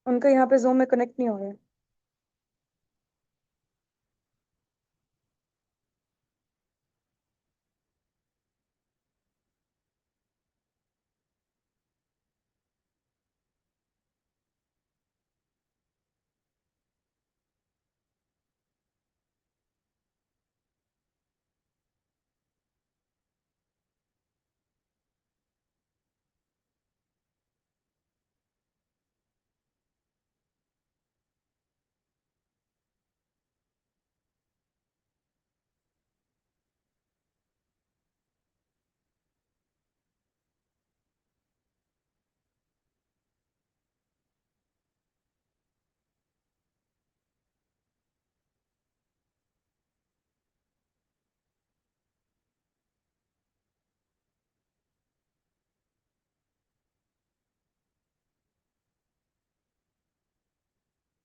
उनका यहाँ पे जूम में कनेक्ट नहीं हो रहा है।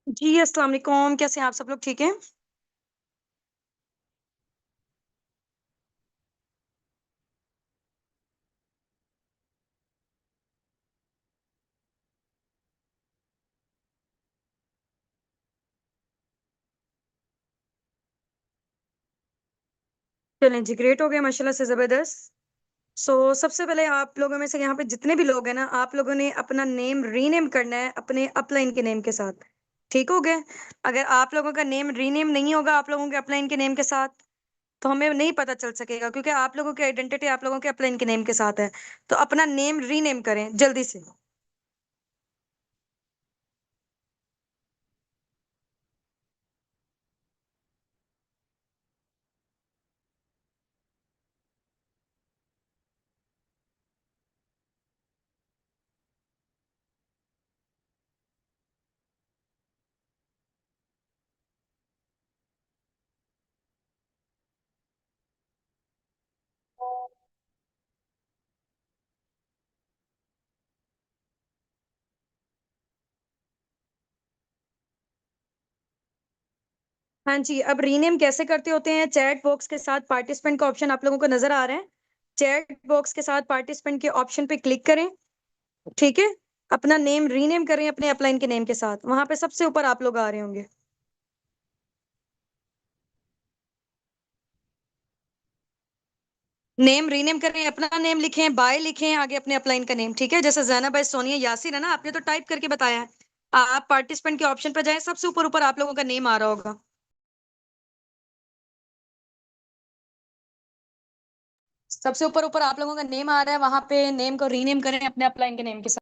जी अस्सलाम वालेकुम, कैसे हैं आप सब लोग? ठीक है। चलें जी, ग्रेट हो गया माशाल्लाह से, जबरदस्त। सबसे पहले आप लोगों में से यहाँ पे जितने भी लोग हैं ना, आप लोगों ने अपना नेम रीनेम करना है अपने अपलाइन के नेम के साथ। ठीक हो गया? अगर आप लोगों का नेम रीनेम नहीं होगा आप लोगों के अपलाइन के नेम के साथ, तो हमें नहीं पता चल सकेगा, क्योंकि आप लोगों की आइडेंटिटी आप लोगों के अपलाइन के नेम के साथ है। तो अपना नेम रीनेम करें जल्दी से। हाँ जी, अब रीनेम कैसे करते होते हैं? चैट बॉक्स के साथ पार्टिसिपेंट का ऑप्शन आप लोगों को नजर आ रहा है। चैट बॉक्स के साथ पार्टिसिपेंट के ऑप्शन पे क्लिक करें। ठीक है। अपना नेम रीनेम करें अपने अपलाइन के नेम के साथ, वहां पे सबसे ऊपर आप लोग आ रहे होंगे। नेम रीनेम करें, अपना नेम लिखें, बाय लिखें आगे अपने अपलाइन का नेम। ठीक है, जैसे जैनब है, सोनिया, यासिर है ना, आपने तो टाइप करके बताया है। आप पार्टिसिपेंट के ऑप्शन पर जाएं, सबसे ऊपर ऊपर आप लोगों का नेम आ रहा होगा। सबसे ऊपर ऊपर आप लोगों का नेम आ रहा है, वहां पे नेम को रीनेम करें अपने अपलाइन के नेम के साथ।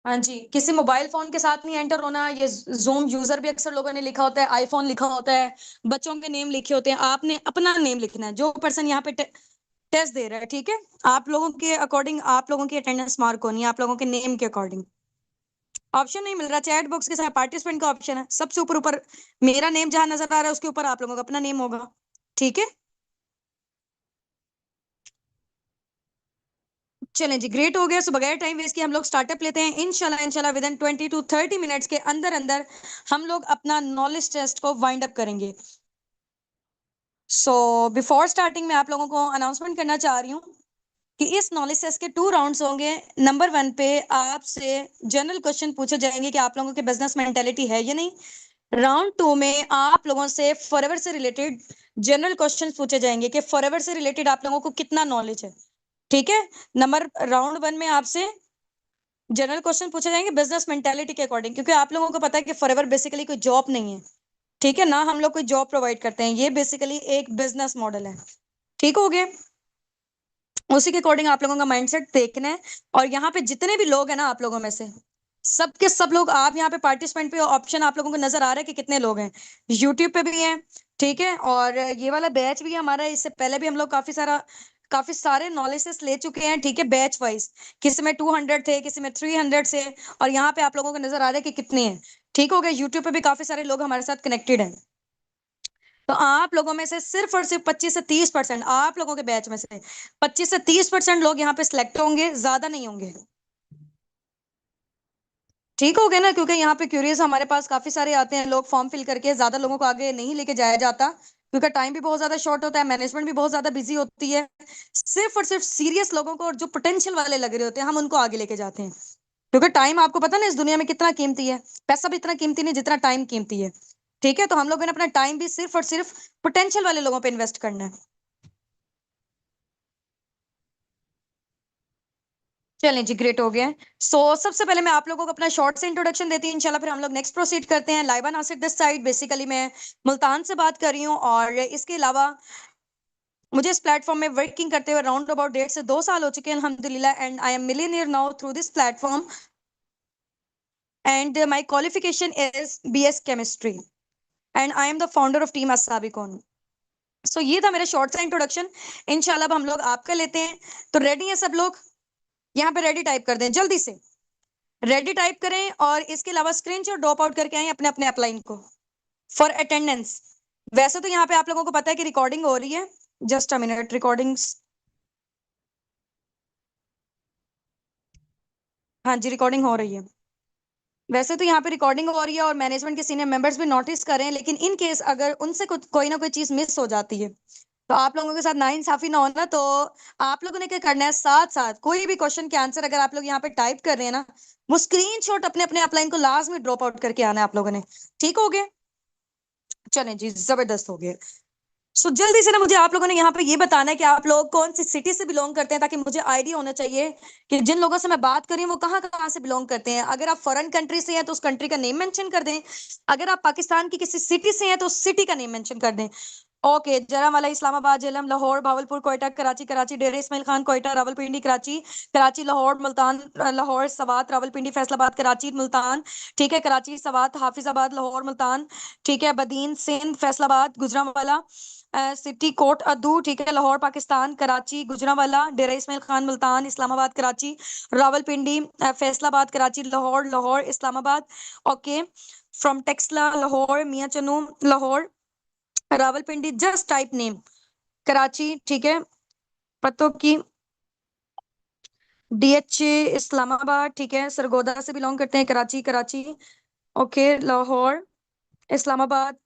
हाँ जी, किसी मोबाइल फोन के साथ नहीं एंटर होना। ये जूम यूजर भी अक्सर लोगों ने लिखा होता है, आईफोन लिखा होता है, बच्चों के नेम लिखे होते हैं। आपने अपना नेम लिखना है, जो पर्सन यहाँ पे टेस्ट दे रहा है। ठीक है, आप लोगों के अकॉर्डिंग आप लोगों की अटेंडेंस मार्क होनी है, आप लोगों के नेम के अकॉर्डिंग। ऑप्शन नहीं मिल रहा, चैट बॉक्स के साथ पार्टिसिपेंट का ऑप्शन है, सबसे ऊपर ऊपर मेरा नेम जहां नजर आ रहा है उसके ऊपर आप लोगों का अपना नेम होगा। ठीक है। चलें जी, ग्रेट हो गया। सो बगैर टाइम वेस्ट किए हम लोग स्टार्टअप लेते हैं। इंशाल्लाह इंशाल्लाह विद इन 20 to 30 मिनट्स के अंदर अंदर हम लोग अपना नॉलेज टेस्ट को वाइंड अप करेंगे। बिफोर स्टार्टिंग में आप लोगों को अनाउंसमेंट करना चाह रही हूँ कि इस नॉलेज टेस्ट के 2 राउंड्स होंगे। नंबर 1 पे आपसे जनरल क्वेश्चन पूछे जाएंगे कि आप लोगों की बिजनेस मेंटेलिटी है या नहीं। राउंड 2 में आप लोगों से फॉरएवर से रिलेटेड जनरल क्वेश्चन पूछे जाएंगे कि फॉरएवर से रिलेटेड आप लोगों को कितना नॉलेज है। ठीक है। राउंड 1 में आपसे जनरल क्वेश्चन पूछे जाएंगे बिजनेस मेंटेलिटी के अकॉर्डिंग, क्योंकि आप लोगों को पता है कि फॉरएवर बेसिकली कोई जॉब नहीं है। ठीक है ना, हम लोग कोई जॉब प्रोवाइड करते हैं, ये बेसिकली एक बिजनेस मॉडल है। ठीक हो गया। उसी के अकॉर्डिंग आप लोगों का माइंडसेट देखना है। और यहाँ पे जितने भी लोग हैं ना आप लोगों में से सबके सब लोग, आप यहाँ पे पार्टिसिपेंट पे ऑप्शन आप लोगों को नजर आ रहा है कि कितने लोग हैं। यूट्यूब पे भी हैं। ठीक है, और ये वाला बैच भी हमारा, इससे पहले भी हम लोग काफी सारे नॉलेजेस ले चुके हैं। ठीक है, बैच वाइज किसी में 200 थे, किसी में 300 से, और यहाँ पे आप लोगों को नजर आ रहा है कि कितने हैं। ठीक हो गया, यूट्यूब पे भी काफी सारे लोग हमारे साथ कनेक्टेड हैं। तो आप लोगों में से सिर्फ और सिर्फ 25 से 30% आप लोगों के बैच में से 25 से 30% लोग यहाँ पे सिलेक्ट होंगे, ज्यादा नहीं होंगे। ठीक हो गया ना, क्योंकि यहाँ पे क्यूरियस हमारे पास काफी सारे आते हैं लोग, फॉर्म फिल करके ज्यादा लोगों को आगे नहीं लेके जाया जाता, क्योंकि टाइम भी बहुत ज्यादा शॉर्ट होता है, मैनेजमेंट भी बहुत ज्यादा बिजी होती है। सिर्फ और सिर्फ सीरियस लोगों को और जो पोटेंशियल वाले लग रहे होते हैं हम उनको आगे लेके जाते हैं, क्योंकि टाइम आपको पता ना इस दुनिया में कितना कीमती है। पैसा भी इतना कीमती नहीं जितना टाइम कीमती है। ठीक है, तो हम लोगों ने अपना टाइम भी सिर्फ और सिर्फ पोटेंशियल वाले लोगों पे इन्वेस्ट करना है। चलें जी, ग्रेट हो गया है। सबसे पहले मैं आप लोगों को अपना शॉर्ट से इंट्रोडक्शन देती हूँ इंशाल्लाह, फिर हम लोग नेक्स्ट प्रोसीड करते हैं। Laiba Nasir this side, basically मैं मुल्तान से बात कर रही हूँ, और इसके अलावा मुझे इस प्लेटफॉर्म में वर्किंग करते हुए अराउंड अबाउट 1.5 से 2 साल हो चुके हैं अल्हम्दुलिल्लाह, and I am millionaire now through this platform, and my qualification is BS chemistry, and I am the founder of team अस्साबिकॉन। ये था मेरा शॉर्ट सा इंट्रोडक्शन। इंशाल्लाह अब हम लोग आपका लेते हैं। तो रेडी है सब लोग? यहाँ पे रेडी टाइप कर दें जल्दी से, रेडी टाइप करें, और इसके अलावा स्क्रीनशॉट ड्रॉप आउट करके आए अपने अपने अपलाइन को फॉर अटेंडेंस। वैसे तो यहाँ पे आप लोगों को पता है कि रिकॉर्डिंग हो रही है, जस्ट अ मिनट, रिकॉर्डिंग्स, हाँ जी रिकॉर्डिंग हो रही है। वैसे तो यहाँ पे रिकॉर्डिंग हो रही है और मैनेजमेंट के सीनियर मेंबर्स भी नोटिस कर रहे हैं, लेकिन इन केस अगर उनसे कोई ना कोई चीज मिस हो जाती है तो आप लोगों के साथ नाइंसाफी ना होना। तो आप लोगों ने क्या करना है, साथ साथ कोई भी क्वेश्चन के आंसर अगर आप लोग यहाँ पे टाइप कर रहे हैं ना, वो स्क्रीनशॉट अपने अपने अपलाइन को लास्ट में ड्रॉप आउट करके आना है आप लोगों ने। ठीक हो गया? चलें जी, जबरदस्त हो गया। जल्दी से ना मुझे आप लोगों ने यहाँ पे ये बताना है कि आप लोग कौन सी सिटी से बिलोंग करते हैं, ताकि मुझे आइडिया होना चाहिए कि जिन लोगों से मैं बात कर रही हूँ वो कहाँ कहाँ से बिलोंग करते हैं। अगर आप फॉरेन कंट्री से हैं तो उस कंट्री का नेम मेंशन कर दें, अगर आप पाकिस्तान की किसी सिटी से हैं तो उस सिटी का नेम मेंशन कर दें। ओके, जरावाला, इस्लामाबाद, झेलम, लाहौर, भावलपुर, कोयटा, कराची, कराची, डेरा इस्माइल खान, कोयटा, रावलपिंडी, कराची, कराची, लाहौर, मुल्तान, लाहौर, सवात, रावलपिंडी, फैसलाबाद, कराची, मुल्तान, ठीक है, कराची, सवात, हाफिजाबाद, लाहौर, मुल्तान, ठीक है, बदीन, सिंध, फैसलाबाद, गुजरांवाला, सिटी, कोट अदू, ठीक है, Lahore, Pakistan, Karachi, Gujranwala, Dera Ismail Khan, Multan, Islamabad, Karachi, Rawalpindi, Faisalabad, Karachi, Lahore, Lahore, Islamabad, okay, from Taxila, Lahore, Mian Channu, Lahore, Rawalpindi, just type name, Karachi, ठीक है, पतों की, DH इस्लामाबाद, ठीक है, सरगोदा से बिलोंग करते हैं, कराची, कराची, ओके, लाहौर, इस्लामाबाद,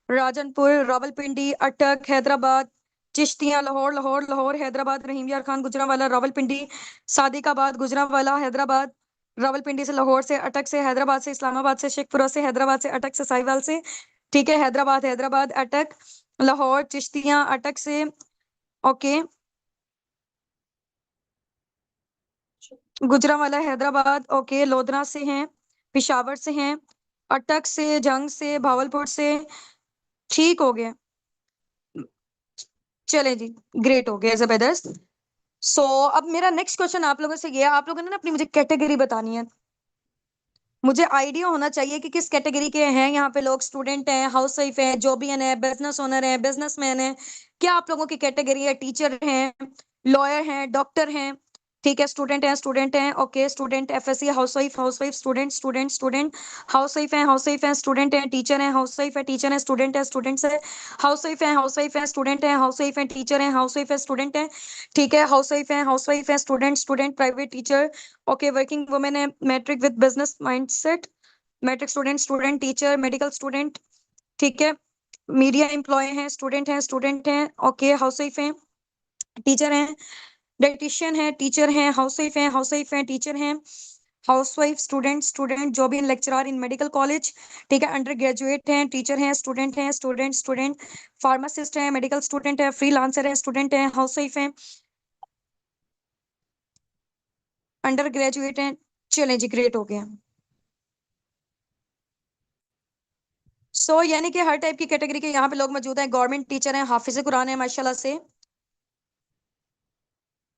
राजनपुर, रावलपिंडी, अटक, हैदराबाद, चिश्तियां, लाहौर, लाहौर, लाहौर, हैदराबाद, रहीम यार खान, गुजरांवाला, रावलपिंडी, सादिकाबाद, गुजरांवाला, हैदराबाद, रावलपिंडी से, लाहौर से, अटक से, हैदराबाद से, इस्लामाबाद से, शेखपुरा से, हैदराबाद से, अटक से, साहिवाल से, ठीक है, हैदराबाद, हैदराबाद, अटक, लाहौर, चिश्तियां, अटक से, ओके, गुजरांवाला, हैदराबाद, ओके, लोधरा से हैं, पिशावर से हैं, अटक से, जंग से, भावलपुर से, ठीक हो गया। चले जी, ग्रेट हो गया, जबरदस्त। अब मेरा नेक्स्ट क्वेश्चन आप लोगों से ये है, आप लोगों ने ना अपनी मुझे कैटेगरी बतानी है। मुझे आइडिया होना चाहिए कि किस कैटेगरी के हैं यहाँ पे लोग, स्टूडेंट हैं, हाउस वाइफ है, जॉबियन है, बिजनेस ओनर है, बिजनेसमैन है, क्या आप लोगों की कैटेगरी है, टीचर हैं, लॉयर हैं, डॉक्टर हैं, ठीक है, स्टूडेंट हैं, okay, student, FSC, house wife, student, student, student, house wife है, स्टूडेंट है, टीचर है, हाउस वाइफ है, टीचर है, स्टूडेंट है, स्टूडेंट्स है, हाउस वाइफ है, स्टूडेंट है, हाउस वाइफ है, टीचर है, हाउस वाइफ है, स्टूडेंट है, ठीक है, हाउस वाइफ है, student, student, private teacher, okay, working women है, matric with business mindset, matric student, student, teacher, medical student, ठीक है, मीडिया एम्प्लॉय हैं, स्टूडेंट हैं, ओके, हाउस वाइफ हैं, टीचर हैं, डाइटिशियन है, टीचर हैं, हाउस वाइफ हैं, टीचर हैं, house wife, student, student, job in lecturer in medical college, ठीक है, अंडर ग्रेजुएट हैं, टीचर हैं, स्टूडेंट, स्टूडेंट, फार्मासिस्ट हैं, मेडिकल स्टूडेंट है, फ्रीलांसर है, स्टूडेंट हैं, हाउस वाइफ हैं, अंडर ग्रेजुएट हैं। चलें जी, ग्रेट हो गया। यानी कि हर टाइप की कैटेगरी के यहाँ पे लोग मौजूद हैं, गवर्नमेंट टीचर हैं, हाफिज कुरान है माशाल्लाह से।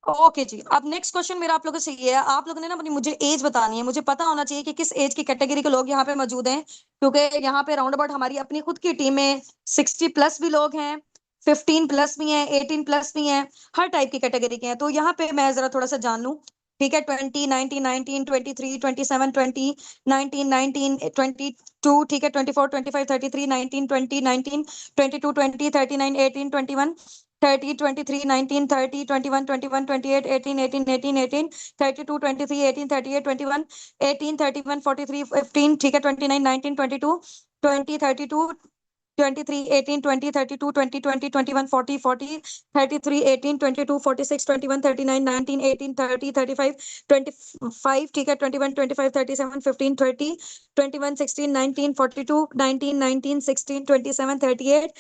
ओके जी, अब नेक्स्ट क्वेश्चन मेरा आप लोगों से ये है, आप लोगों ने ना अपनी मुझे एज बतानी है, मुझे पता होना चाहिए कि किस एज की कैटेगरी के लोग यहाँ पे मौजूद हैं, क्योंकि यहाँ पे राउंड अबाउट हमारी अपनी खुद की टीम में 60+ भी लोग हैं, 15+ भी हैं, 18+ भी हैं, हर टाइप की कैटेगरी के हैं। तो यहाँ पे मैं जरा थोड़ा सा जान लूं, ठीक है, 20, 19, 19, 23, 27, 20, 19, 19, 22, ठीक है, 24, 25, 33, 19, 20, 19, 22, 20, 39, 18, 21, 30, 23, 19, 30, 21, 21, 28, 18, 18, 18, 18, 32, 23, 18, 38, 21, 18, 31, 43, 15, ठीक है, 29, 19, 22, 20, 32, 23, 18, 20, 32, 20, 20, 21, 40, 40, 33, 18, 22, 46, 21, 39, 19, 18, 30, 35, 25, ठीक है, 21, 25, 37, 15, 30, 21, 16, 19, 42, 19, 19, 16, 27, 38,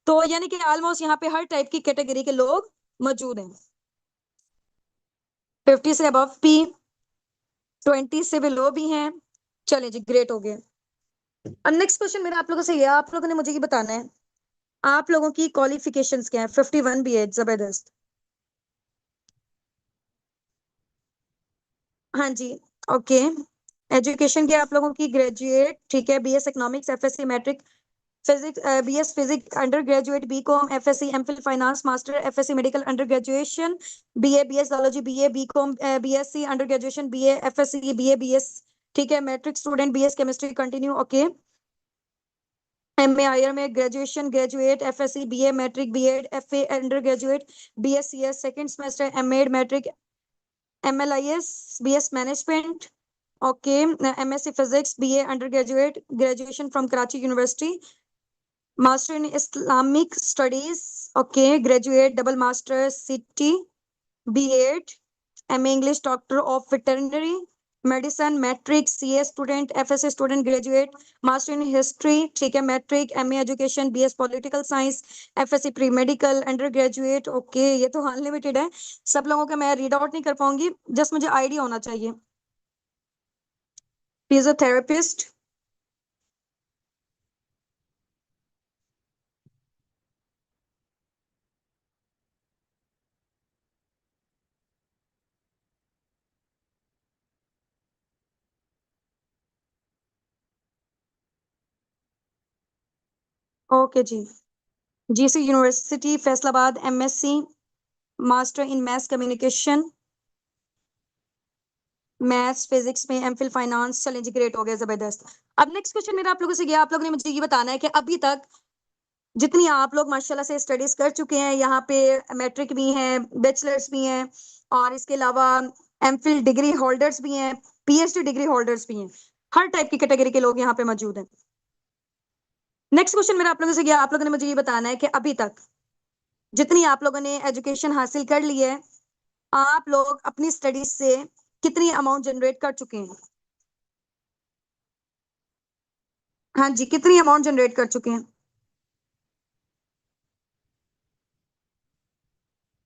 तो यानी कि ऑलमोस्ट यहाँ पे हर टाइप की कैटेगरी के लोग मौजूद हैं। 50 से अबव भी, 20 से बिलो भी हैं। चले जी, ग्रेट हो गए। अब नेक्स्ट क्वेश्चन मेरा आप लोगों से ये, आप लोगों ने मुझे ये बताना है आप लोगों की क्वालिफिकेशंस क्या है। 51 भी है, जबरदस्त। हाँ जी, ओके। एजुकेशन क्या है आप लोगों की? ग्रेजुएट, ठीक है, BS economics, FSc matric, physics, BS physics under graduate, BCom, FSc MPhil finance master, FSc medical under graduation, BA BS zoology, BA BCom, BSc under graduation, BA FSc, BA BS, ठीक है, matric student, BS chemistry continue, okay. MA IR में graduation, graduate, FSc, BA matric, BEd, FA under graduate, BSCS second semester, MEd matric, MLIS, BS management, okay, MSc physics, BA under graduate, graduation from Karachi university, master in Islamic studies, okay, graduate, double master, city, BEd, MA English, doctor of veterinary medicine, matric, CA student, FSc student, graduate, master in history, ठीक है, matric, MA education, BS political science, FSc pre medical undergraduate, okay. ये तो unlimited है, सब लोगों का मैं read out नहीं कर पाऊंगी, जस्ट मुझे आइडिया होना चाहिए। फिजियोथेरेपिस्ट, ओके जी। GC university Faisalabad, MSc master in math communication, maths physics में एमफिल फाइनेंस, चलें जी, ग्रेट हो गया, जबरदस्त। अब नेक्स्ट क्वेश्चन मेरा आप लोगों से गया, आप लोगों ने मुझे ये बताना है कि अभी तक जितनी आप लोग माशाल्लाह से स्टडीज कर चुके हैं, यहाँ पे मैट्रिक भी हैं, बैचलर्स भी हैं, और इसके अलावा एमफिल डिग्री होल्डर्स भी हैं, पीएचडी डिग्री होल्डर्स भी हैं, हर टाइप की कैटेगरी के लोग यहाँ पे मौजूद हैं। नेक्स्ट क्वेश्चन मेरा आप लोगों से गया, आप लोगों ने मुझे ये बताना है कि अभी तक जितनी आप लोगों ने एजुकेशन हासिल कर ली है, आप लोग अपनी स्टडीज से कितनी अमाउंट जनरेट कर चुके हैं? हाँ जी, कितनी अमाउंट जनरेट कर चुके हैं?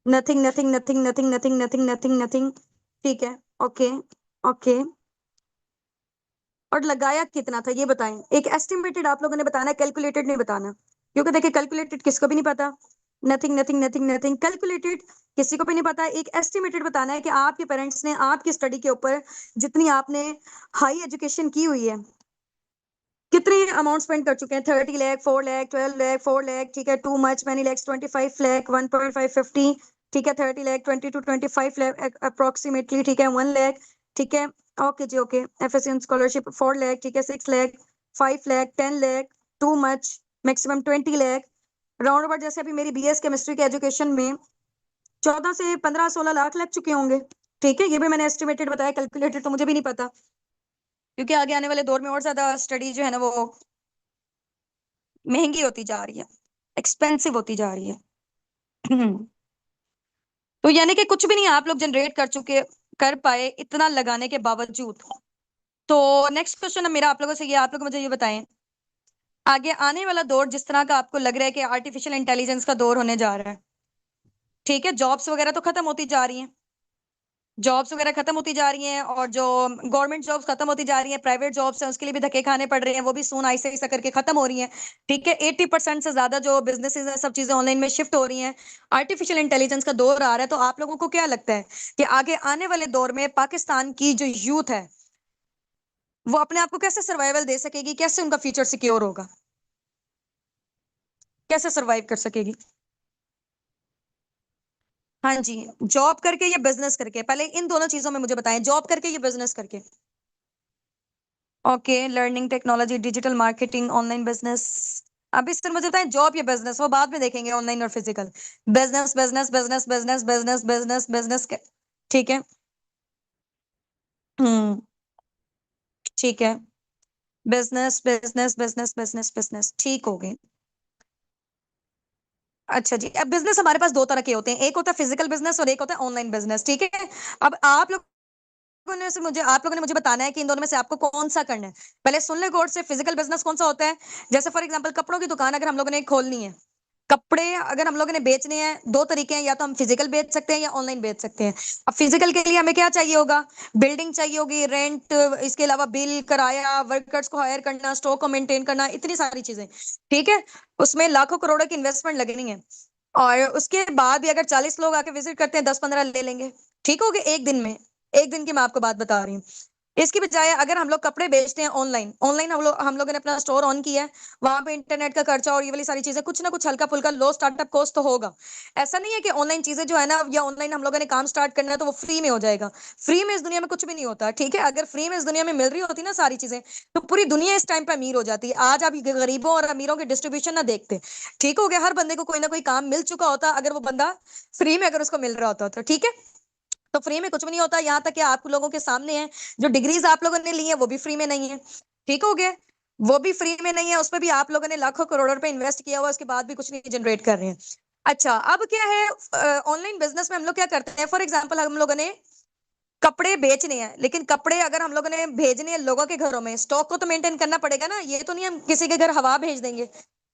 Nothing, nothing, nothing, nothing, nothing, nothing, nothing, nothing, ठीक है, ओके, ओके। और लगाया कितना था ये बताएं, एक एस्टिमेटेड आप लोगों ने बताना है, कैलकुलेटेड नहीं बताना, क्योंकि देखिए कैलकुलेटेड किसको भी नहीं पता। Nothing, nothing, nothing, nothing, calculated किसी को भी नहीं पता, एक एस्टिमेटेड बताना है कि आपके पेरेंट्स ने आपकी स्टडी के ऊपर जितनी आपने हाई एजुकेशन की हुई है, कितने अमाउंट स्पेंड कर चुके हैं। 30 लाख, 4 लाख, 12 लाख, 4 लाख, ठीक है, too much, many lakhs, 25 lakh, 1.5, 50, ठीक है, 30 लाख, 20 to 25 लाख अप्रोक्सीमेटली, ठीक है, 1 लाख, ठीक है, ओके जी, ओके। एफएससी स्कॉलरशिप 4 लाख, ठीक है, 6 lakh, 5 lakh, 10 lakh, too much, maximum 20 lakh, round about जैसे अभी मेरी बीएस केमिस्ट्री के एजुकेशन में 14 से 15, 16 लाख लग चुके होंगे, ठीक है। ये भी मैंने एस्टिमेटेड बताया, कैलकुलेटेड तो मुझे भी नहीं पता, क्योंकि आगे आने वाले दौर में और ज्यादा स्टडी जो है ना वो महंगी होती जा रही है, एक्सपेंसिव होती जा रही है। तो यानी कि कुछ भी नहीं आप लोग जनरेट कर चुके, कर पाए इतना लगाने के बावजूद। तो नेक्स्ट क्वेश्चन मेरा आप लोगों से ये, आप लोग मुझे ये बताएं, आगे आने वाला दौर जिस तरह का आपको लग रहा है कि आर्टिफिशियल इंटेलिजेंस का दौर होने जा रहा है, ठीक है, जॉब्स वगैरह तो खत्म होती जा रही हैं, जॉब्स वगैरह खत्म होती जा रही हैं, और जो गवर्नमेंट जॉब्स खत्म होती जा रही हैं, प्राइवेट जॉब्स हैं उसके लिए भी धक्के खाने पड़ रहे हैं, वो भी सून ऐसे ऐसा करके खत्म हो रही हैं, ठीक है। 80% से ज्यादा जो बिजनेसेस हैं सब चीजें ऑनलाइन में शिफ्ट हो रही हैं, आर्टिफिशियल इंटेलिजेंस का दौर आ रहा है। तो आप लोगों को क्या लगता है कि आगे आने वाले दौर में पाकिस्तान की जो यूथ है वो अपने आप को कैसे सर्वाइवल दे सकेगी, कैसे उनका फ्यूचर सिक्योर होगा, कैसे सर्वाइव कर सकेगी? हाँ जी, जॉब करके या बिजनेस करके, पहले इन दोनों चीजों में मुझे बताएं, जॉब करके या बिजनेस करके। Okay, learning technology, digital marketing, online business, अभी सर मुझे बताएं, जॉब या बिजनेस, वो बाद में देखेंगे, ऑनलाइन और physical. Business business business business business business business. ठीक है। हम्म। ठीक है। Business business business business business, ठीक हो गए। अच्छा जी, अब बिजनेस हमारे पास दो तरह के होते हैं, एक होता है फिजिकल बिजनेस और एक होता है ऑनलाइन बिजनेस, ठीक है। अब आप लोगों ने मुझे बताना है कि इन दोनों में से आपको कौन सा करना है। पहले सुन ले गौर से, फिजिकल बिजनेस कौन सा होता है। जैसे फॉर एग्जांपल कपड़ों की दुकान अगर हम लोगों ने खोलनी है, कपड़े अगर हम लोगों ने बेचने हैं, दो तरीके हैं, या तो हम फिजिकल बेच सकते हैं या ऑनलाइन बेच सकते हैं। अब फिजिकल के लिए हमें क्या चाहिए होगा, बिल्डिंग चाहिए होगी, रेंट, इसके अलावा बिल, किराया, वर्कर्स को हायर करना, स्टॉक को मेंटेन करना, इतनी सारी चीजें। ठीक है। उसमें लाखों करोड़ों की इन्वेस्टमेंट लगनी है। और उसके बाद भी अगर 40 लोग आके विजिट करते हैं, 10-15 ले लेंगे। ठीक हो गया, एक दिन में। एक दिन की मैं आपको बात बता रही हूँ। इसकी बजाय अगर हम लोग कपड़े बेचते हैं ऑनलाइन, ऑनलाइन हम लोगों ने अपना स्टोर ऑन किया है, वहां पे इंटरनेट का खर्चा और ये वाली सारी चीजें, कुछ ना कुछ हल्का फुल्का लो स्टार्टअप कॉस्ट तो होगा। ऐसा नहीं है कि ऑनलाइन चीजें जो है ना, या ऑनलाइन हम लोगों ने काम स्टार्ट करना है तो वो फ्री में हो जाएगा। फ्री में इस दुनिया में कुछ भी नहीं होता, ठीक है। अगर फ्री में इस दुनिया में मिल रही होती ना सारी चीजें, तो पूरी दुनिया इस टाइम पे अमीर हो जाती है। आज आप गरीबों और अमीरों के डिस्ट्रीब्यूशन ना देखते। ठीक हो गया, हर बंदे को कोई ना कोई काम मिल चुका होता, अगर वो बंदा फ्री में अगर उसको मिल रहा होता तो, ठीक है। तो फ्री में कुछ भी नहीं होता, यहाँ तक कि आप लोगों के सामने है, जो डिग्रीज आप लोगों ने ली है वो भी फ्री में नहीं है। ठीक हो गया। वो भी फ्री में नहीं है, उस पर भी आप लोगों ने लाखों करोड़ों रुपए इन्वेस्ट किया हुआ, उसके बाद भी कुछ नहीं जनरेट कर रहे हैं। अच्छा, अब क्या है, ऑनलाइन बिजनेस में हम लोग क्या करते हैं, फॉर एग्जाम्पल हम लोगों ने कपड़े बेचने हैं, लेकिन कपड़े अगर हम लोगों ने भेजने हैं लोगों के घरों में, स्टॉक को तो मेंटेन करना पड़ेगा ना, ये तो नहीं हम किसी के घर हवा भेज देंगे।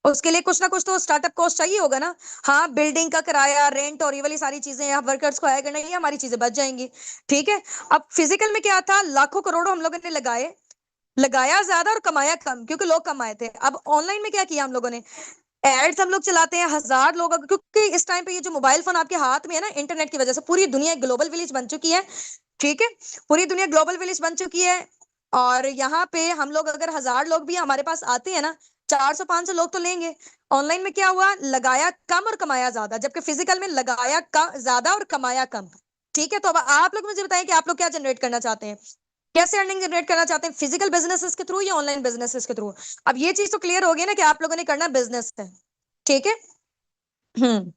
उसके लिए कुछ ना कुछ तो स्टार्टअप कॉस्ट चाहिए होगा ना। हाँ, बिल्डिंग का किराया, रेंट और ये वाली सारी चीजें, यहाँ वर्कर्स को हायर करना, ये हमारी चीजें बच जाएंगी। ठीक है। अब फिजिकल में क्या था, लाखों करोड़ों हम लोगों ने लगाए, लगाया ज्यादा और कमाया कम, क्योंकि लोग कम आए थे। अब ऑनलाइन में क्या किया हम लोगों ने, एड्स हम लोग चलाते हैं, 1000 लोग क्योंकि इस टाइम पे ये जो मोबाइल फोन आपके हाथ में है ना, इंटरनेट की वजह से पूरी दुनिया एक ग्लोबल विलेज बन चुकी है। ठीक है। पूरी दुनिया ग्लोबल विलेज बन चुकी है। और यहाँ पे हम लोग अगर 1000 लोग भी हमारे पास आते हैं ना, 400-500 लोग तो लेंगे। ऑनलाइन में क्या हुआ, लगाया कम और कमाया ज्यादा, जबकि फिजिकल में लगाया कम ज्यादा और कमाया कम। ठीक है। तो अब आप लोग मुझे बताएं कि आप लोग क्या जनरेट करना चाहते हैं, कैसे अर्निंग जनरेट करना चाहते हैं, फिजिकल बिजनेसेस के थ्रू या ऑनलाइन बिजनेसेस के थ्रू। अब ये चीज तो क्लियर हो गई ना कि आप लोगों ने करना बिजनेस है। ठीक है। Hmm.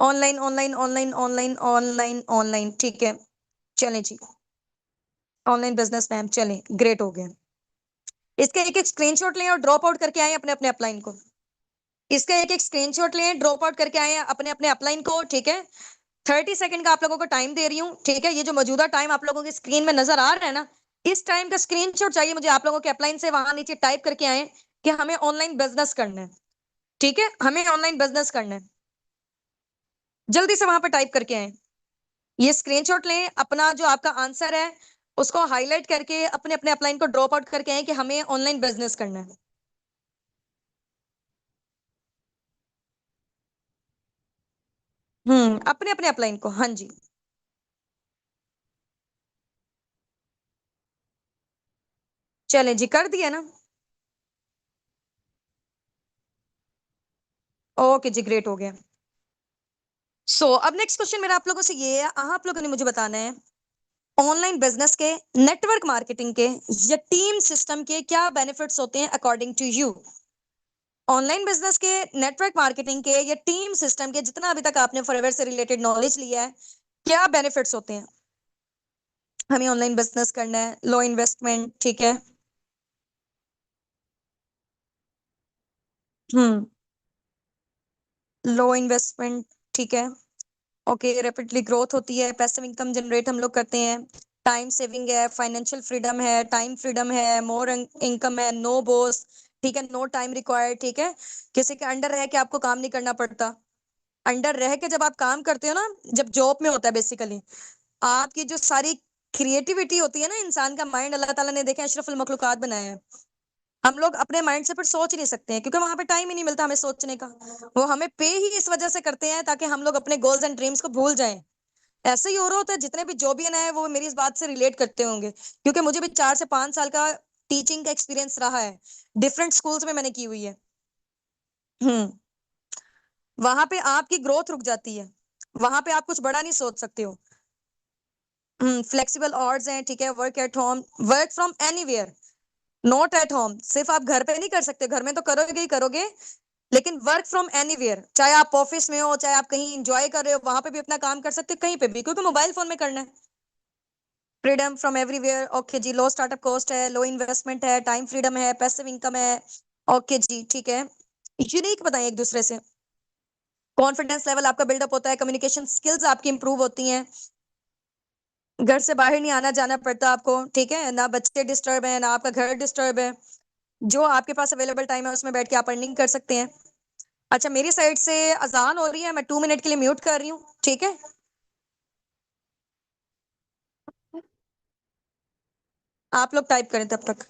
Online online online online online online, ठीक है। चलें जी। ऑनलाइन बिजनेस मैम, चलें, ग्रेट हो गया। इसका एक एक स्क्रीनशॉट लें और ड्रॉप आउट करके आए अपने अपने अपलाइन को। इसका एक एक स्क्रीनशॉट लें, ड्रॉप आउट करके आए अपने अपने अपलाइन को, ठीक है। 30 सेकंड का आप लोगों को टाइम दे रही हूँ, ठीक है। ये जो मौजूदा टाइम आप लोगों की स्क्रीन में नजर आ रहा है ना, इस टाइम का स्क्रीनशॉट चाहिए मुझे आप लोगों के अपलाइन से, वहां नीचे टाइप करके आए कि हमें ऑनलाइन बिजनेस करना है। ठीक है, हमें ऑनलाइन बिजनेस करना है। जल्दी से वहां पर टाइप करके आए। ये स्क्रीनशॉट लें, अपना जो आपका आंसर है उसको हाईलाइट करके अपने अपने अपलाइन को ड्रॉप आउट करके आए कि हमें ऑनलाइन बिजनेस करना है। अपने अपने अपलाइन को, हाँ जी। चलें जी, कर दिया ना। ओके जी, ग्रेट हो गया। अब नेक्स्ट क्वेश्चन मेरा आप लोगों से ये है, आप लोगों ने मुझे बताना है ऑनलाइन बिजनेस के, नेटवर्क मार्केटिंग के या टीम सिस्टम के क्या बेनिफिट्स होते हैं according to you. Online business के, नेटवर्क मार्केटिंग के या टीम सिस्टम के, जितना अभी तक आपने फॉरएवर से रिलेटेड नॉलेज लिया है, क्या बेनिफिट्स होते हैं। हमें ऑनलाइन बिजनेस करना है, लो इन्वेस्टमेंट, ठीक है। हम्म। लो इन्वेस्टमेंट, ठीक है। ओके, रैपिडली ग्रोथ होती है, पैसिव इनकम जनरेट हम लोग करते हैं, टाइम सेविंग है, फाइनेंशियल फ्रीडम है, टाइम फ्रीडम है, मोर इनकम है, नो बॉस, ठीक है, नो टाइम रिक्वायर्ड, ठीक है। किसी के अंडर रह के आपको काम नहीं करना पड़ता। अंडर रह के जब आप काम करते हो ना, जब जॉब में होता है बेसिकली, आपकी जो सारी क्रिएटिविटी होती है ना, इंसान का माइंड अल्लाह ताला ने देखा अशरफुल मखलूकात बनाया है। हम लोग अपने माइंड से फिर सोच ही नहीं सकते हैं, क्योंकि वहां पे टाइम ही नहीं मिलता हमें सोचने का। वो हमें पे ही इस वजह से करते हैं ताकि हम लोग अपने गोल्स एंड ड्रीम्स को भूल जाएं। ऐसे ही हो रहा होता है, जितने भी जॉबियन है वो मेरी इस बात से रिलेट करते होंगे, क्योंकि मुझे भी 4 से 5 साल का टीचिंग का एक्सपीरियंस रहा है। डिफरेंट स्कूल्स में मैंने की हुई है। हम्म। वहां पे आपकी ग्रोथ रुक जाती है, वहां पे आप कुछ बड़ा नहीं सोच सकते हो। फ्लेक्सिबल आवर्स हैं, ठीक है, work at home, work from anywhere, not at home, सिर्फ आप घर पे नहीं कर सकते, घर में तो करोगे ही करोगे, लेकिन वर्क फ्रॉम एनीवेयर, चाहे आप ऑफिस में हो, चाहे आप कहीं इंजॉय कर रहे हो, वहां पे भी अपना काम कर सकते हो, कहीं पे भी, क्योंकि मोबाइल फोन में करना है। फ्रीडम फ्रॉम एवरीवेयर, ओके जी। लो स्टार्टअप कॉस्ट है, लो इन्वेस्टमेंट है, टाइम फ्रीडम है, पैसिव इनकम है, ओके जी, ठीक है। यूनिक बताएं एक दूसरे से, कॉन्फिडेंस लेवल आपका बिल्डअप होता है, कम्युनिकेशन स्किल्स आपकी इंप्रूव होती हैं, घर से बाहर नहीं आना जाना पड़ता आपको, ठीक है ना, बच्चे डिस्टर्ब है ना आपका घर डिस्टर्ब है, जो आपके पास अवेलेबल टाइम है उसमें बैठ के आप अर्निंग कर सकते हैं। अच्छा, मेरी साइड से अजान हो रही है, मैं 2 मिनट के लिए म्यूट कर रही हूँ, ठीक है। आप लोग टाइप करें तब तक।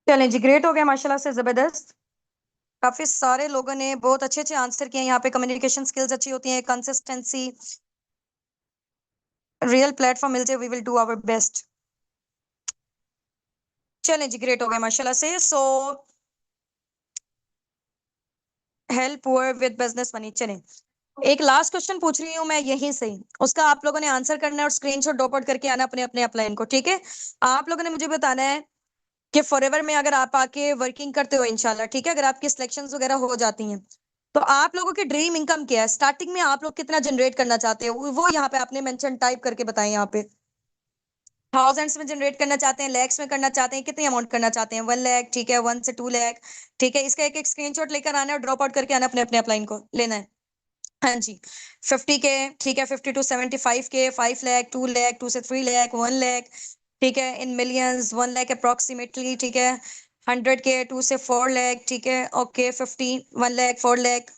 चलें जी, ग्रेट हो गया माशाल्लाह से, जबरदस्त। काफी सारे लोगों ने बहुत अच्छे अच्छे आंसर किए, यहाँ पे कम्युनिकेशन स्किल्स अच्छी होती हैं, कंसिस्टेंसी, रियल प्लेटफॉर्म मिल जाए, we will do our best. चलें जी, ग्रेट हो गया माशाल्लाह से। So help poor with business money. चलें, एक लास्ट क्वेश्चन पूछ रही हूँ मैं यहीं से, उसका आप लोगों ने आंसर करना है और स्क्रीनशॉट ड्रॉप आउट करके आना अपने अपने अपलाइन को, ठीक है। आप लोगों ने मुझे बताना है कि फॉरएवर में अगर आप आके वर्किंग करते हो इंशाल्लाह, ठीक है, अगर आपकी सिलेक्शंस वगैरह हो जाती हैं, तो आप लोगों की ड्रीम इनकम क्या है, स्टार्टिंग में आप लोग कितना जनरेट करना चाहते हो, वो यहाँ पे आपने मेंशन टाइप करके बताएं। यहाँ पे थाउजेंड्स में जनरेट करना चाहते हैं, लैक्स में करना चाहते हैं, कितनी अमाउंट करना चाहते हैं, 1 लाख, ठीक है, 1 से 2 लाख, ठीक है। इसका एक एक स्क्रीनशॉट लेकर आना है और ड्रॉप आउट करके आना, अपने अपने अपलाइन को लेना है। हाँ जी, 50 के, ठीक है, 50 to 75 के, 5 लाख, 2 लाख, 2 से 3 लाख, 1 लाख, ठीक है, इन मिलियंस, 1 लाख अप्रोक्सीमेटली, ठीक है, 100 के, 2 से 4 लाख, ठीक है, okay, 50, 1 lakh, 4 lakh,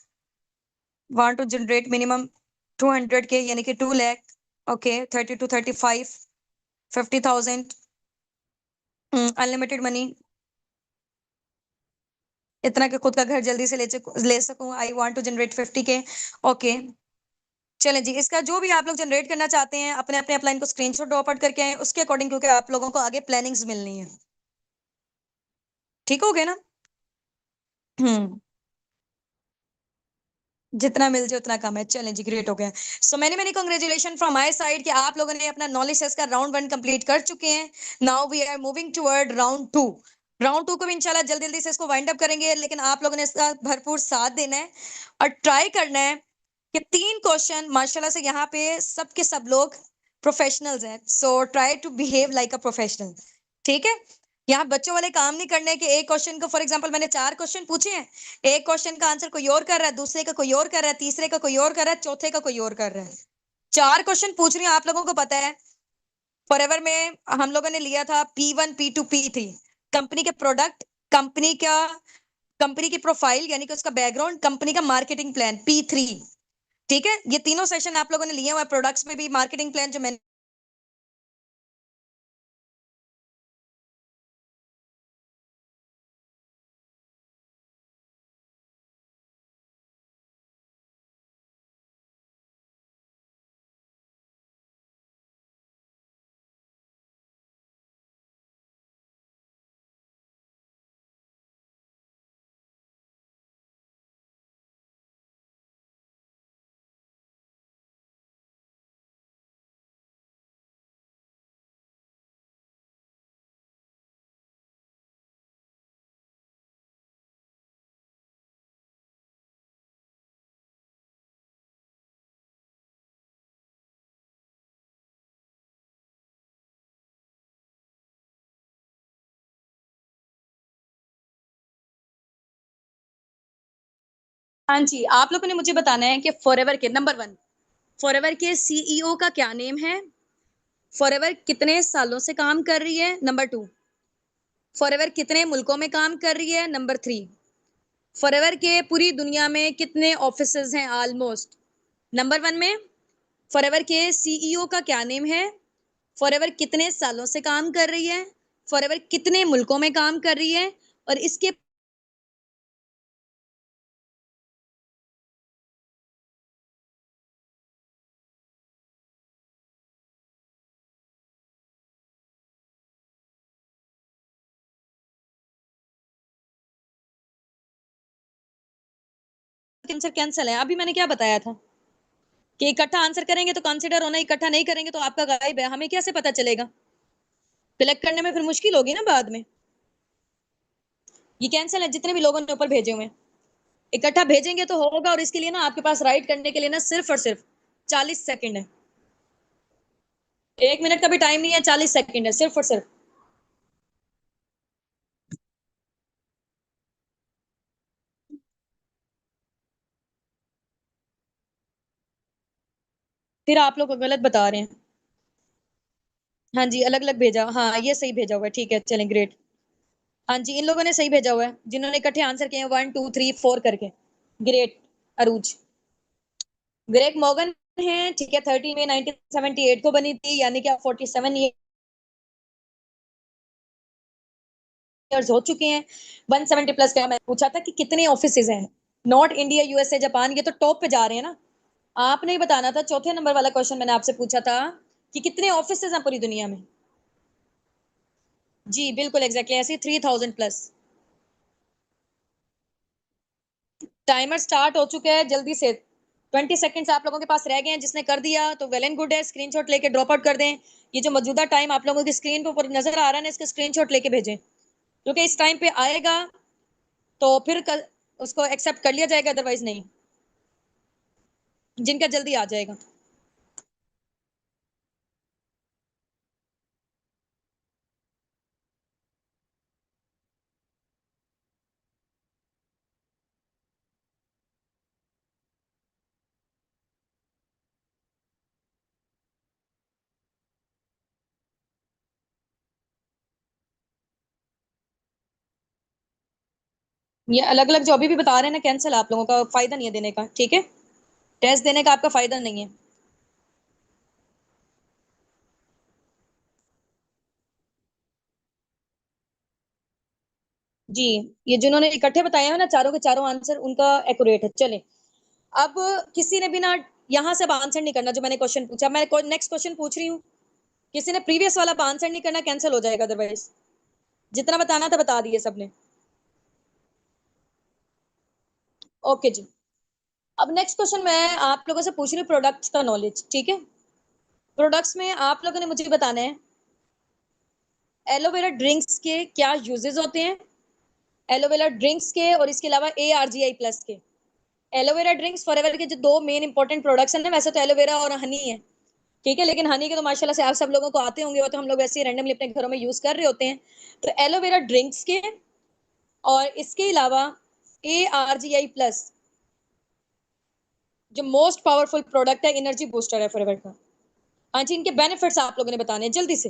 want to generate minimum 200 K, यानी कि 2 lakh, okay, 30 to 35, 50,000, unlimited money, इतना कि खुद का घर जल्दी से ले सकूं, आई वांट टू जनरेट 50 के, ओके। चलें जी, इसका जो भी आप लोग जनरेट करना चाहते हैं, अपने अपने अपलाइन को स्क्रीनशॉट ड्रॉप आउट करके आए उसके अकॉर्डिंग, क्योंकि आप लोगों को आगे प्लानिंग्स मिलनी है, ठीक हो गया ना। हम्म, जितना मिल जाए उतना कम है। चलें जी, ग्रेट हो गया। So many many congratulation from my side कि आप लोगों ने अपना नॉलेज टेस्ट का राउंड 1 कंप्लीट कर चुके हैं। Now we are moving toward round 2। Round 2 को भी इंशाल्लाह जल्दी जल्दी से इसको वाइंड अप करेंगे, लेकिन आप लोगों ने इसका भरपूर साथ देना है और ट्राई करना है कि 3 क्वेश्चन माशाल्लाह से यहाँ पे सबके सब लोग प्रोफेशनल्स हैं, so try to behave like a professional, ठीक है। यहाँ बच्चों वाले काम नहीं करने के, एक क्वेश्चन को, फॉर एग्जांपल मैंने 4 क्वेश्चन पूछे हैं, एक क्वेश्चन का आंसर कोई और कर रहा है, दूसरे का कोई और कर रहा है, तीसरे का कोई और कर रहा है, चौथे का कोई और कर रहा है। 4 क्वेश्चन पूछ रही हूँ, आप लोगों को पता है फॉरएवर में हम लोगों ने लिया था P1, P2, P3, कंपनी के प्रोडक्ट, कंपनी का, कंपनी की प्रोफाइल यानी कि उसका बैकग्राउंड, कंपनी का मार्केटिंग प्लान, P3, ठीक है। ये तीनों सेशन आप लोगों ने लिए हुए, प्रोडक्ट्स में भी मार्केटिंग प्लान जो मैंने हाँ जी, आप लोगों ने मुझे बताना है कि फॉरएवर के नंबर 1 फॉरएवर के सीईओ का क्या नेम है? फॉरएवर कितने सालों से काम कर रही है? नंबर 2 फॉरएवर कितने मुल्कों में काम कर रही है? नंबर 3 फॉरएवर के पूरी दुनिया में कितने ऑफिसेज हैं ऑलमोस्ट? नंबर 1 में फॉरएवर के सीईओ का क्या नेम है? फॉरएवर कितने सालों से काम कर रही है? फॉरएवर कितने मुल्कों में काम कर रही है? और इसके आंसर कैंसिल है। अभी मैंने क्या बताया था कि इकट्ठा आंसर करेंगे तो कंसिडर होना, इकट्ठा नहीं करेंगे तो आपका गायब है। हमें कैसे पता चलेगा? कलेक्ट करने में फिर मुश्किल होगी ना बाद में। ये कैंसिल है जितने भी लोगों ने ऊपर भेजे हुए हैं। इकट्ठा भेजेंगे तो होगा, और इसके लिए ना आपके पास राइट करने के लिए ना सिर्फ और सिर्फ 40 सेकंड है। 1 मिनट का भी टाइम नहीं है, 40 सेकंड है सिर्फ और सिर्फ। फिर आप लोग गलत बता रहे हैं। हाँ जी, अलग अलग भेजा। हाँ, ये सही भेजा हुआ है। ठीक है, चलें, ग्रेट। हाँ जी, इन लोगों ने सही भेजा हुआ है जिन्होंने इकट्ठे आंसर किए हैं 1 2 3 4 करके। ग्रेट। अरूज। ग्रेग मॉर्गन है, ठीक है। 30 में 1978 को बनी थी, यानी कि आप 47 ईयर्स हो चुके हैं। 170 प्लस का मैं पूछा था कि कितने ऑफिसेज हैं। नॉट इंडिया, यूएसए, जापान, ये तो टॉप पे जा रहे हैं ना। आपने ही बताना था। चौथे नंबर वाला क्वेश्चन मैंने आपसे पूछा था कि कितने ऑफिसेज हैं पूरी दुनिया में। जी बिल्कुल, एग्जैक्टली ऐसे 3000 प्लस। टाइमर स्टार्ट हो चुका है, जल्दी से। 20 सेकेंड्स आप लोगों के पास रह गए हैं। जिसने कर दिया तो वेल एंड गुड है, स्क्रीनशॉट लेके ड्रॉप आउट कर दें। ये जो मौजूदा टाइम आप लोगों की स्क्रीन पे ऊपर नजर आ रहा है ना, इसका स्क्रीनशॉट लेके भेजें, क्योंकि इस टाइम पे आएगा तो फिर उसको एक्सेप्ट कर लिया जाएगा, अदरवाइज नहीं। जिनका जल्दी आ जाएगा। ये अलग अलग जो अभी भी बता रहे हैं ना, कैंसिल। आप लोगों का फायदा नहीं है देने का, ठीक है। टेस्ट देने का आपका फायदा नहीं है। जी, ये जिन्होंने इकट्ठे बताए हैं ना चारों के चारों आंसर, उनका एक्यूरेट है। चले, अब किसी ने भी ना यहाँ से अब आंसर नहीं करना। जो मैंने क्वेश्चन पूछा, मैं नेक्स्ट क्वेश्चन पूछ रही हूँ। किसी ने प्रीवियस वाला आंसर नहीं करना, कैंसिल हो जाएगा अदरवाइज। जितना बताना था बता दिए सबने। ओके जी। अब नेक्स्ट क्वेश्चन मैं आप लोगों से पूछ रही हूँ प्रोडक्ट्स का नॉलेज, ठीक है। प्रोडक्ट्स में आप लोगों ने मुझे बताना है एलोवेरा ड्रिंक्स के क्या यूजेस होते हैं। एलोवेरा ड्रिंक्स के और इसके अलावा ARGI+ के। एलोवेरा ड्रिंक्स फॉरएवर के जो दो मेन इंपॉर्टेंट प्रोडक्ट्स हैं ना, वैसे तो एलोवेरा और हनी है, ठीक है। लेकिन हनी के तो माशाल्लाह से आप सब लोगों को आते होंगे, वो तो हम लोग वैसे ही रैंडमली अपने घरों में यूज कर रहे होते हैं। तो एलोवेरा ड्रिंक्स के और इसके अलावा ARGI+ जो मोस्ट पावरफुल प्रोडक्ट है, एनर्जी बूस्टर है फॉरएवर का। हाँ जी, इनके बेनिफिट्स आप लोगों ने बताने हैं जल्दी से।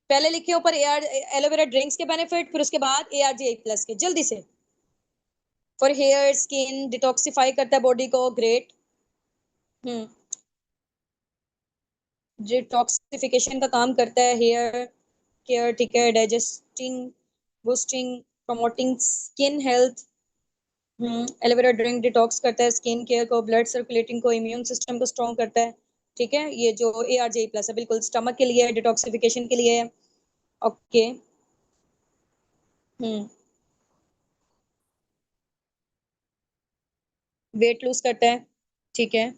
पहले लिखे ऊपर एलोवेरा ड्रिंक्स के बेनिफिट, फिर उसके बाद ARGI+ के, जल्दी से। फॉर हेयर स्किन, डिटॉक्सिफाई करता है बॉडी को, ग्रेट। हम्म। डिटॉक्सिफिकेशन का काम करता है, हेयर केयर, ठीक है। Digesting, boosting, promoting skin health. Aloe vera drink detox करता है स्किन केयर को, ब्लड सर्कुलेटिंग को, इम्यून सिस्टम को स्ट्रॉन्ग करता है, ठीक है। ये जो ARGI+ है, बिल्कुल स्टमक के लिए, डिटॉक्सिफिकेशन के लिए है। ओके। हम्म। वेट लूज करता है, ठीक है।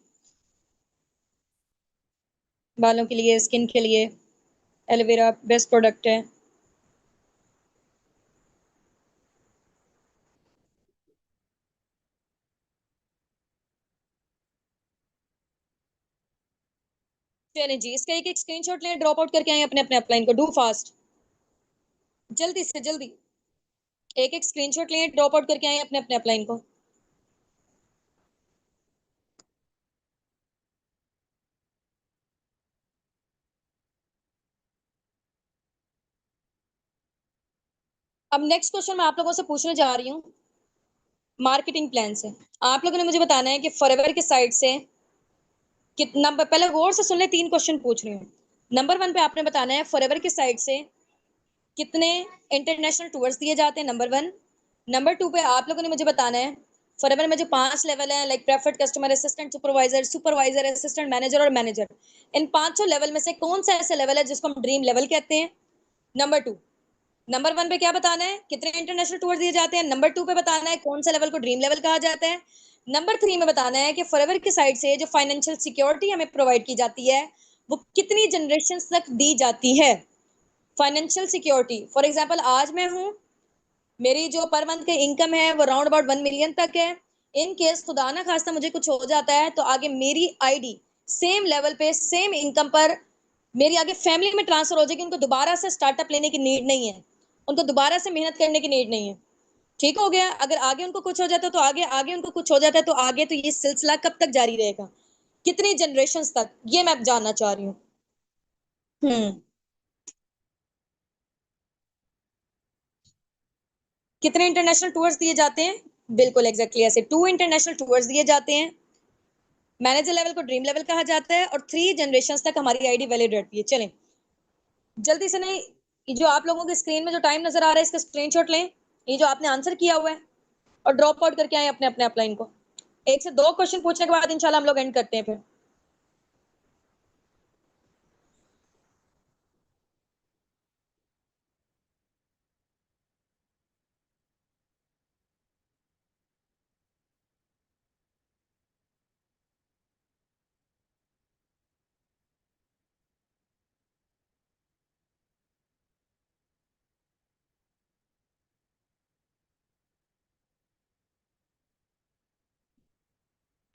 बालों के लिए, स्किन के लिए एलोवेरा बेस्ट प्रोडक्ट है। चलिए जी, इसका एक एक स्क्रीनशॉट लें, ड्रॉप आउट करके आए अपने अपने अपलाइन को, डू फास्ट, जल्दी से जल्दी। एक एक स्क्रीनशॉट लिए, ड्रॉप आउट करके आए अपने अपने अपलाइन को। अब नेक्स्ट क्वेश्चन मैं आप लोगों से पूछने जा रही हूँ मार्केटिंग प्लान से। आप लोगों ने मुझे बताना है कि फॉरएवर की साइड से कितना, पहले गौर से सुन ले, 3 क्वेश्चन पूछ रही हूँ। नंबर 1 पे आपने बताना है फॉरएवर की साइड से कितने इंटरनेशनल टूर्स दिए जाते हैं, नंबर 1। नंबर 2 पे आप लोगों ने मुझे बताना है फॉरएवर में जो 5 लेवल है, like preferred customer, assistant, supervisor, supervisor, assistant manager और मैनेजर, इन पांचों लेवल में से कौन सा ऐसा लेवल है जिसको हम ड्रीम लेवल कहते हैं। नंबर 2, नंबर 1 पे क्या बताना है, कितने इंटरनेशनल टूर दिए जाते हैं। नंबर 2 पे बताना है कौन सा लेवल को ड्रीम लेवल कहा जाता है। नंबर 3 में बताना है कि फॉरएवर की साइड से जो फाइनेंशियल सिक्योरिटी हमें प्रोवाइड की जाती है वो कितनी जनरेशन तक दी जाती है। फाइनेंशियल सिक्योरिटी, फॉर एग्जाम्पल आज मैं हूँ, मेरी जो पर मंथ की इनकम है वो राउंड अबाउट 1 मिलियन तक है। इन केस खुदा ना खास्ता मुझे कुछ हो जाता है तो आगे मेरी आईडी सेम लेवल पे सेम इनकम पर मेरी आगे फैमिली में ट्रांसफर हो जाएगी। उनको दोबारा से स्टार्टअप लेने की नीड नहीं है, उनको दोबारा से मेहनत करने की नीड नहीं है। ठीक हो गया। अगर आगे उनको कुछ हो जाता है तो आगे, आगे उनको कुछ हो जाता है तो आगे, तो ये सिलसिला कब तक जारी रहेगा, कितनी जनरेशन तक, ये मैं जानना चाह रही हूँ। हम्म। कितने इंटरनेशनल टूर्स दिए जाते हैं, बिल्कुल एग्जैक्टली ऐसे 2 इंटरनेशनल टूर्स दिए जाते हैं। मैनेजर लेवल को ड्रीम लेवल कहा जाता है और 3 जनरेशन तक हमारी आईडी वैलिड रहती है। चलें जल्दी से, नहीं जो आप लोगों के स्क्रीन में जो टाइम नजर आ रहा है इसका स्क्रीनशॉट लें, ये जो आपने आंसर किया हुआ है, और ड्रॉप आउट करके आए अपने अपने अपलाइन को। 1 से 2 क्वेश्चन पूछने के बाद इंशाल्लाह हम लोग एंड करते हैं फिर।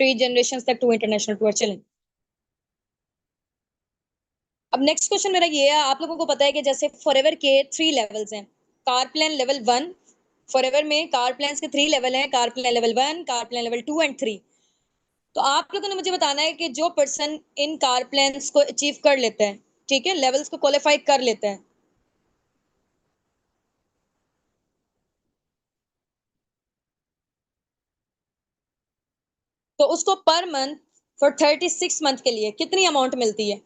थ्री जनरेशन तक 2 इंटरनेशनल टूर। चलें अब नेक्स्ट क्वेश्चन मेरा ये है, आप लोगों को पता है कि जैसे फॉरएवर के 3 लेवल्स हैं। कार प्लान लेवल 1, फॉरएवर में कार प्लान के 3 लेवल हैं, car plan level 1, car plan level 2 and 3। तो आप लोगों ने मुझे बताना है कि जो पर्सन इन कार प्लान्स को अचीव कर लेता है, ठीक है, लेवल्स को क्वालिफाई कर लेता है, तो उसको पर मंथ फॉर 36 मंथ के लिए कितनी अमाउंट मिलती है,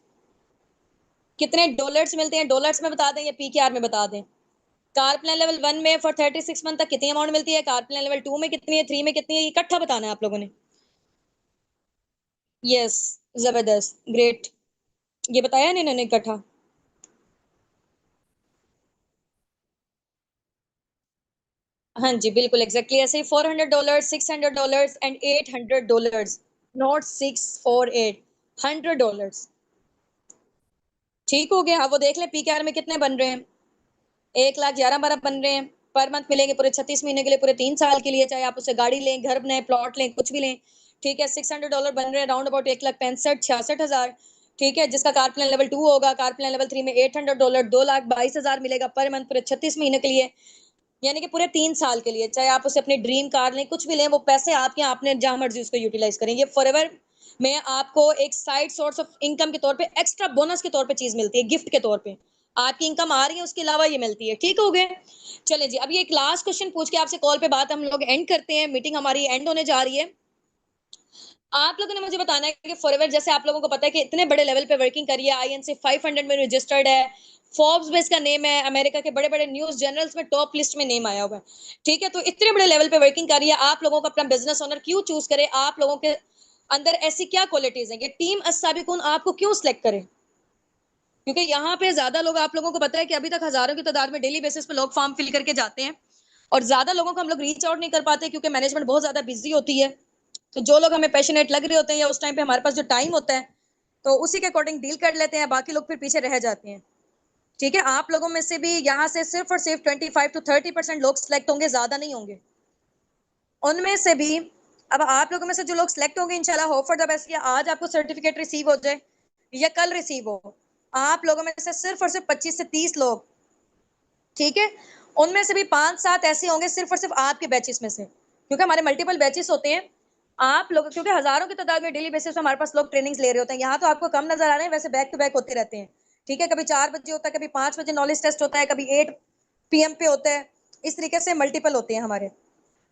कितने डॉलर्स मिलते हैं, डॉलर्स में बता दें या पीकेआर में बता दें। कार प्लान लेवल 1 में फॉर 36 मंथ तक कितनी अमाउंट मिलती है, कार प्लान लेवल 2 में कितनी है, 3 में कितनी है, इकट्ठा बताना है आप लोगों ने। यस, जबरदस्त, ग्रेट। ये बताया नहीं इन्होंने इकट्ठा। हाँ जी बिल्कुल एग्जैक्टली ऐसे ही, $400, $600 एंड $800, नॉट 648, $100। ठीक हो गया। अब वो देख ले पीकेआर में कितने बन रहे हैं, 1,11,12 बन रहे हैं। पर मंथ मिलेंगे पूरे 36 महीने के लिए, पूरे 3 साल के लिए, चाहे आप उससे गाड़ी लें, घर बनाए, प्लॉट लें, कुछ भी लें। ठीक है, $600 बन रहे हैं, राउंड अबाउट 1,65,66,000। ठीक है, जिसका कार प्लान लेवल 2 होगा, कार प्लान लेवल 3 में $800, 2,22,000 मिलेगा पर मंथ पूरे 36 महीने के लिए, यानी कि पूरे 3 साल के लिए। चाहे आप उसे अपनी ड्रीम कार लें, कुछ भी लें, वो पैसे आपके, आपने जहां मर्जी उसको यूटिलाइज करेंगे। फॉरएवर में आपको एक साइड सोर्स ऑफ इनकम के तौर पे, एक्स्ट्रा बोनस के तौर पे चीज मिलती है, गिफ्ट के तौर पे। आपकी इनकम आ रही है, उसके अलावा ये मिलती है। ठीक हो गए। चले जी, अब ये एक लास्ट क्वेश्चन पूछ के आपसे कॉल पे बात हम लोग एंड करते हैं, मीटिंग हमारी एंड होने जा रही है। आप लोगों ने मुझे बताना है कि फॉरएवर, जैसे आप लोगों को पता है कि इतने बड़े लेवल पे वर्किंग करी है, आईएनसी 500 में रजिस्टर्ड है, फोर्ब्स में इसका नेम है, अमेरिका के बड़े बड़े न्यूज जर्नल्स में टॉप लिस्ट में नेम आया हुआ है। ठीक है, तो इतने बड़े लेवल पे वर्किंग करी है, आप लोगों को अपना बिजनेस ओनर क्यों चूज करे, आप लोगों के अंदर ऐसी क्या क्वालिटीज है कि टीम अस्साबिकून आपको क्यों सिलेक्ट करे। क्योंकि यहाँ पे ज्यादा लोग, आप लोगों को पता है कि अभी तक हजारों की तादाद में डेली बेसिस पे लोग फॉर्म फिल करके जाते हैं, और ज्यादा लोगों को हम लोग रीच आउट नहीं कर पाते क्योंकि मैनेजमेंट बहुत ज्यादा बिजी होती है। तो जो लोग हमें पैशनेट लग रहे होते हैं या उस टाइम पे हमारे पास जो टाइम होता है, तो उसी के अकॉर्डिंग डील कर लेते हैं, बाकी लोग फिर पीछे रह जाते हैं। ठीक है, आप लोगों में से भी यहाँ से सिर्फ और सिर्फ 25 to 30% लोग सिलेक्ट होंगे, ज्यादा नहीं होंगे। उनमें से भी अब आप लोगों में से जो लोग सिलेक्ट होंगे, इंशाल्लाह होप फॉर द बेस्ट, या आज आपको सर्टिफिकेट रिसीव हो जाए या कल रिसीव हो, आप लोगों में से सिर्फ और सिर्फ 25 से 30 लोग, ठीक है, उनमें से भी 5-7 ऐसे होंगे सिर्फ और सिर्फ आपके बैचेस में से, क्योंकि हमारे मल्टीपल बैचेस होते हैं। आप लोग क्योंकि हजारों की तादाद में डेली बेसिस पे हमारे पास लोग ट्रेनिंग्स ले रहे होते हैं। यहाँ तो आपको कम नजर आ रहे हैं, वैसे बैक टू बैक होते रहते हैं। ठीक है, कभी 4 बजे होता है, कभी 5 बजे नॉलेज टेस्ट होता है, कभी 8 PM पे होता है। इस तरीके से मल्टीपल होते हैं हमारे।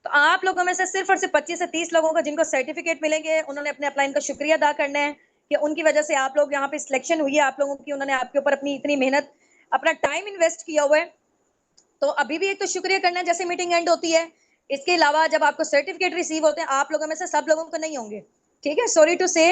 तो आप लोगों में से सिर्फ और सिर्फ 25 से 30 लोगों को जिनको सर्टिफिकेट मिलेंगे, उन्होंने अपने अपलाइन का शुक्रिया अदा करना है कि उनकी वजह से आप लोग यहाँ पे सिलेक्शन हुई है आप लोगों की, उन्होंने आपके ऊपर अपनी इतनी मेहनत, अपना टाइम इन्वेस्ट किया हुआ है। तो अभी भी एक तो शुक्रिया करना है जैसे मीटिंग एंड होती है। इसके अलावा जब आपको सर्टिफिकेट रिसीव होते हैं, आप लोगों में से सब लोगों को नहीं होंगे, ठीक है, सॉरी टू से,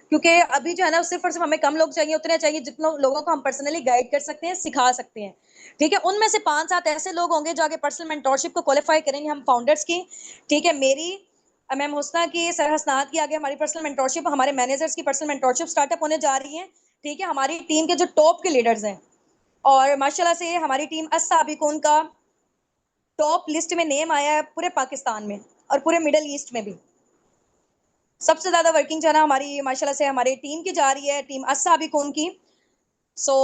क्योंकि अभी जो है ना सिर्फ और सिर्फ हमें कम लोग चाहिए, उतने चाहिए जितने लोगों को हम पर्सनली गाइड कर सकते हैं, सिखा सकते हैं। ठीक है, उनमें से 5-7 ऐसे लोग होंगे जो आगे पर्सनल मेंटोरशिप को क्वालिफाई करेंगे हम फाउंडर्स की। ठीक है, मेरी मैम हुस्ना की, सर हसनात की आगे हमारी पर्सनल मेंटोरशिप, हमारे मैनेजर्स की पर्सनल मेंटोरशिप स्टार्टअप होने जा रही है। ठीक है, हमारी टीम के जो टॉप के लीडर्स हैं, और माशाल्लाह से हमारी टीम अस्साबिकून का टॉप लिस्ट में नेम आया है पूरे पाकिस्तान में और पूरे मिडल ईस्ट में भी। सबसे ज्यादा वर्किंग जो है ना हमारी माशाल्लाह से हमारी टीम की जा रही है, टीम अस्साबिकून की। सो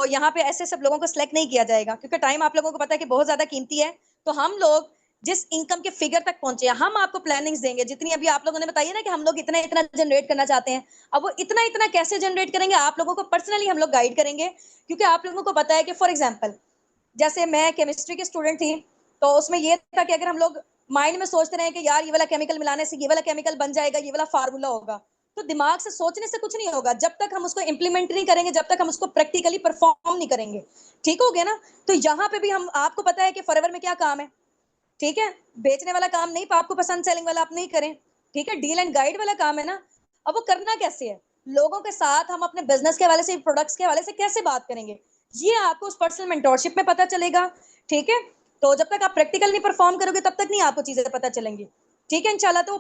यहाँ पे ऐसे सब लोगों को सिलेक्ट नहीं किया जाएगा, क्योंकि टाइम आप लोगों को पता है कि बहुत ज्यादा कीमती है। तो हम लोग जिस इनकम के फिगर तक पहुंचे हैं, हम आपको प्लानिंग्स देंगे जितनी अभी आप लोगों ने बताई है ना कि हम लोग इतना इतना जनरेट करना चाहते हैं। अब वो इतना इतना कैसे जनरेट करेंगे, आप लोगों को पर्सनली हम लोग गाइड करेंगे, क्योंकि आप लोगों को पता है कि फॉर एग्जाम्पल जैसे मैं केमिस्ट्री की स्टूडेंट थी, तो उसमें ये था कि अगर हम लोग माइंड में सोचते रहे कि यार ये वाला केमिकल मिलाने से ये वाला केमिकल बन जाएगा, ये वाला फार्मूला होगा, तो दिमाग से सोचने से कुछ नहीं होगा जब तक हम उसको इंप्लीमेंट नहीं करेंगे, जब तक हम उसको प्रैक्टिकली परफॉर्म नहीं करेंगे। ठीक हो गया ना? तो यहाँ पे भी हम, आपको पता है कि फॉरएवर में क्या काम है, ठीक है, बेचने वाला काम नहीं, आपको पसंद सेलिंग वाला आप नहीं करें, ठीक है, डील एंड गाइड वाला काम है ना। अब वो करना कैसे है, लोगों के साथ हम अपने बिजनेस के हवाले से, प्रोडक्ट्स के हवाले से कैसे बात करेंगे, ये आपको उस पर्सनल मेंटोरशिप में पता चलेगा। ठीक है, तो जब तक आप प्रैक्टिकल नहीं परफॉर्म करोगे तब तक नहीं आपको चीजें पता चलेंगी। ठीक है, इंशाल्लाह। तो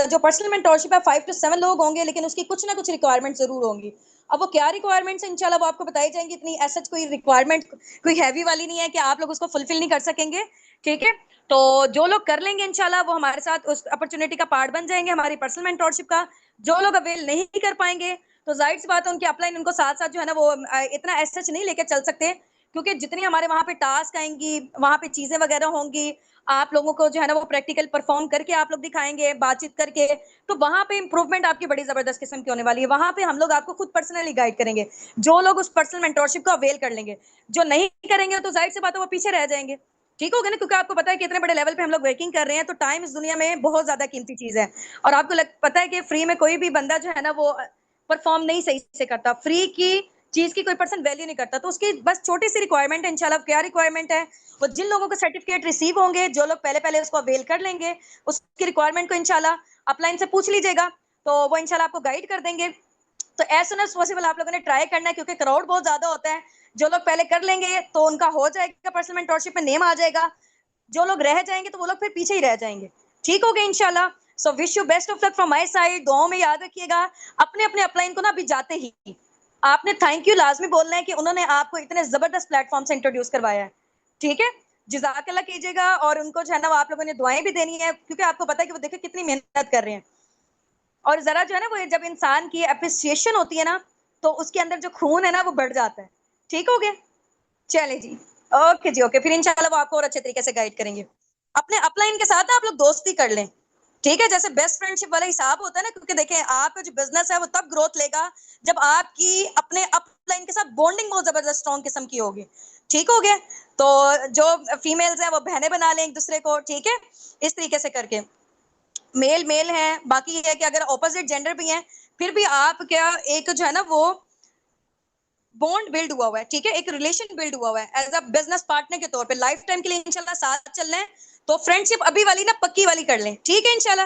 जो पर्सनल मेंटोरशिप है 5 to 7 लोग होंगे, लेकिन उसकी कुछ ना कुछ रिक्वायरमेंट जरूर होंगी। अब वो क्या रिक्वायरमेंट्स है इंशाल्लाह वो आपको बताई जाएंगी। इतनी ऐसा कोई रिक्वायरमेंट कोई हैवी वाली नहीं है कि आप लोग उसको फुलफिल नहीं कर सकेंगे। ठीक है, तो जो लोग कर लेंगे इंशाल्लाह वो हमारे साथ उस अपॉर्चुनिटी का पार्ट बन जाएंगे, हमारी पर्सनल मेंटोरशिप का। जो लोग अवेल नहीं कर पाएंगे तो जाहिर सी बात है उनकी अपलाइन उनको साथ साथ जो है ना वो इतना एसएच नहीं लेके चल सकते, क्योंकि जितनी हमारे वहां पे टास्क आएंगी, वहां पे चीजें वगैरह होंगी, आप लोगों को जो है ना वो प्रैक्टिकल परफॉर्म करके आप लोग दिखाएंगे, बातचीत करके, तो वहां पे इंप्रूवमेंट आपकी बड़ी जबरदस्त किस्म की होने वाली है। वहां पे हम लोग आपको खुद पर्सनली गाइड करेंगे, जो लोग उस पर्सनल मेंटोरशिप को अवेल कर लेंगे। जो नहीं करेंगे तो जाहिर सी बात है वो पीछे रह जाएंगे। ठीक हो गया ना? क्योंकि आपको पता है कि इतने बड़े लेवल पे हम लोग वर्किंग कर रहे हैं, तो टाइम इस दुनिया में बहुत ज्यादा कीमती चीज है। और आपको पता है कि फ्री में कोई भी बंदा जो है ना वो परफॉर्म नहीं सही से करता, फ्री की चीज की कोई पर्सन वैल्यू नहीं करता। तो उसकी बस छोटी सी रिक्वायरमेंट है इंशाल्लाह। क्या रिक्वायरमेंट है? वो जिन लोगों को सर्टिफिकेट रिसीव होंगे, जो लोग पहले पहले उसको अवेल कर लेंगे, उसकी रिक्वायरमेंट को इंशाल्लाह अपलाइन से पूछ लीजिएगा, तो वो इंशाल्लाह आपको गाइड कर देंगे। तो एज सुन एज पॉसिबल आप लोगों ने ट्राई करना है, क्योंकि क्राउड बहुत ज्यादा होता है। जो लोग पहले कर लेंगे तो उनका हो जाएगा, पर्सनल मेंटोरशिप में नेम आ जाएगा। जो लोग रह जाएंगे तो वो लोग फिर पीछे ही रह जाएंगे। ठीक हो गया इंशाल्लाह। So wish you best of luck from my side. दुआओं में याद रखिएगा। अपने अपने अपलाइन को ना अभी जाते ही आपने थैंक यू लाजमी बोलना है कि उन्होंने आपको इतने जबरदस्त प्लेटफॉर्म से इंट्रोड्यूस करवाया है। ठीक है, जजाकल्लाह कीजिएगा, और उनको जो है ना आप लोगों ने दुआएं भी देनी है, क्योंकि आपको पता है कि वो देखिए कितनी मेहनत कर रहे हैं। और जरा जो है ना वो जब इंसान की अप्रिसिएशन होती है ना, तो उसके अंदर जो खून है ना वो बढ़ जाता है। ठीक हो गया? चले जी, ओके जी, ओके, फिर इंशाल्लाह वो आपको और अच्छे तरीके से गाइड करेंगे। अपने अपलाइन के साथ आप लोग दोस्ती कर लें, ठीक है, जैसे बेस्ट फ्रेंडशिप वाला हिसाब होता है ना, क्योंकि देखें आपका जो बिजनेस है वो तब ग्रोथ लेगा जब आपकी अपने अपलाइन के साथ बॉन्डिंग बहुत जबरदस्त स्ट्रॉन्ग किस्म की होगी। ठीक हो गया? तो जो फीमेल्स हैं वो बहनें बना लें एक दूसरे को, ठीक है, इस तरीके से करके। मेल मेल है, बाकी ये है कि अगर ऑपोजिट जेंडर भी हैं, फिर भी आप क्या एक जो है ना वो बॉन्ड बिल्ड हुआ है, ठीक है, एक रिलेशन बिल्ड हुआ है एज अ बिजनेस पार्टनर के तौर पे, लाइफ टाइम के लिए इंशाल्लाह साथ चल रहे हैं। तो फ्रेंडशिप अभी वाली ना पक्की वाली कर लें, ठीक है इंशाल्लाह।